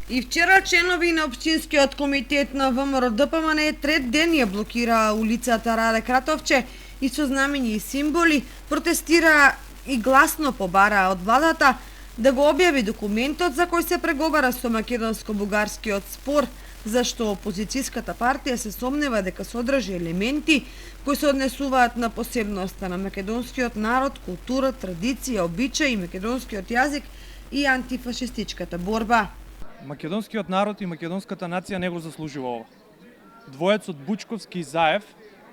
И вчера членови на Општинскиот комитет на ВМРО ДПМН трет ден ја блокираа улицата Раде Кратовче и со знамења и символи протестираа и гласно побараа од владата да го објави документот за кој се преговара со македонско-бугарскиот спор, зашто опозицијската партија се сомнева дека содржи елементи кои се однесуваат на посебноста на македонскиот народ, култура, традиција, обичаи, македонскиот јазик и антифашистичката борба. Македонскиот народ и македонската нација не го заслужува ова. Двоецот Бучковски и Заев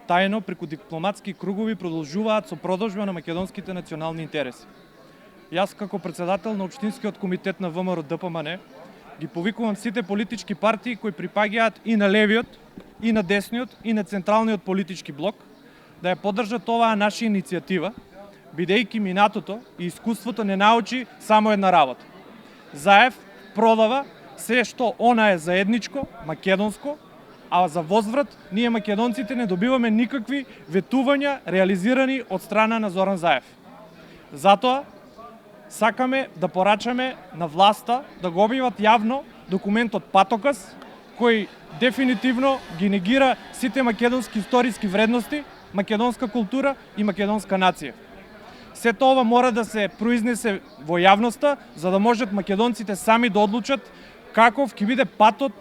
тајно преку дипломатски кругови продолжуваат со продолжба на македонските национални интереси. Јас како председател на Општинскиот комитет на ВМРО ДПМН ги повикувам сите политички партии кои припаѓаат и на левиот, и на десниот, и на централниот политички блок да ја поддржат оваа наша иницијатива, бидејќи минатото и искуството не научи само една работа. Заев продава се што она е заедничко, македонско, а за возврат ние македонците не добиваме никакви ветувања реализирани од страна на Зоран Заев. Затоа сакаме да порачаме на власта да го објават јавно документот Патоказ, кој дефинитивно ги негира сите македонски историски вредности, македонска култура и македонска нација. Сето ова мора да се произнесе во јавноста, за да можат македонците сами да одлучат каков ќе биде патот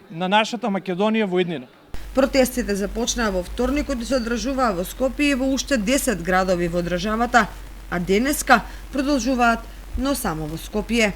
на нашата Македонија во иднина. Протестите започнаа во вторникот и се одржуваа во Скопје и во уште 10 градови во државата, а денеска продолжуваат, но само во Скопје.